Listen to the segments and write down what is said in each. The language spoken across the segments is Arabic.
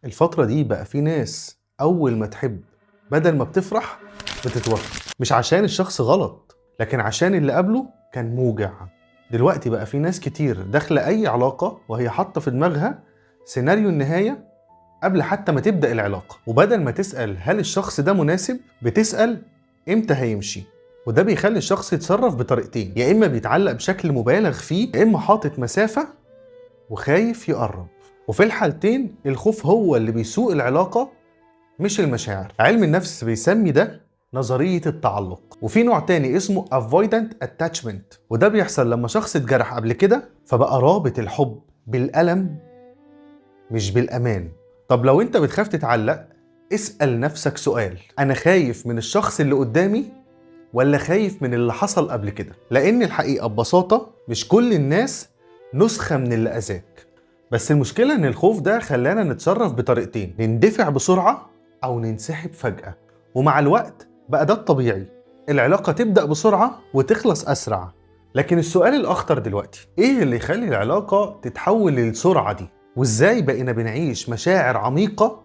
الفترة دي بقى في ناس أول ما تحب بدل ما بتفرح بتتوتر، مش عشان الشخص غلط لكن عشان اللي قبله كان موجع. دلوقتي بقى في ناس كتير داخلة أي علاقة وهي حاطة في دماغها سيناريو النهاية قبل حتى ما تبدأ العلاقة، وبدل ما تسأل هل الشخص ده مناسب بتسأل إمتى هيمشي. وده بيخلي الشخص يتصرف بطريقتين، يا إما بيتعلق بشكل مبالغ فيه يا إما حاطط مسافة وخايف يقرب. وفي الحالتين الخوف هو اللي بيسوق العلاقة مش المشاعر. علم النفس بيسمي ده نظرية التعلق. وفي نوع تاني اسمه avoidant attachment، وده بيحصل لما شخص اتجرح قبل كده فبقى رابط الحب بالألم مش بالأمان. طب لو انت بتخاف تتعلق اسأل نفسك سؤال، أنا خايف من الشخص اللي قدامي ولا خايف من اللي حصل قبل كده؟ لأن الحقيقة ببساطة مش كل الناس نسخة من اللي أذاك، بس المشكلة ان الخوف ده خلانا نتصرف بطريقتين، نندفع بسرعة او ننسحب فجأة. ومع الوقت بقى ده الطبيعي، العلاقة تبدأ بسرعة وتخلص اسرع. لكن السؤال الاخطر دلوقتي، ايه اللي يخلي العلاقة تتحول للسرعة دي؟ وازاي بقينا بنعيش مشاعر عميقة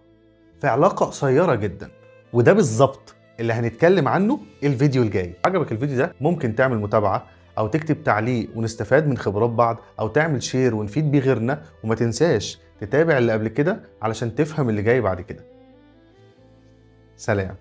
في علاقة قصيرة جدا؟ وده بالظبط اللي هنتكلم عنه الفيديو الجاي. عجبك الفيديو ده ممكن تعمل متابعة او تكتب تعليق ونستفاد من خبرات بعض، او تعمل شير ونفيد بيه غيرنا. وما تنساش تتابع اللي قبل كده علشان تفهم اللي جاي بعد كده. سلام.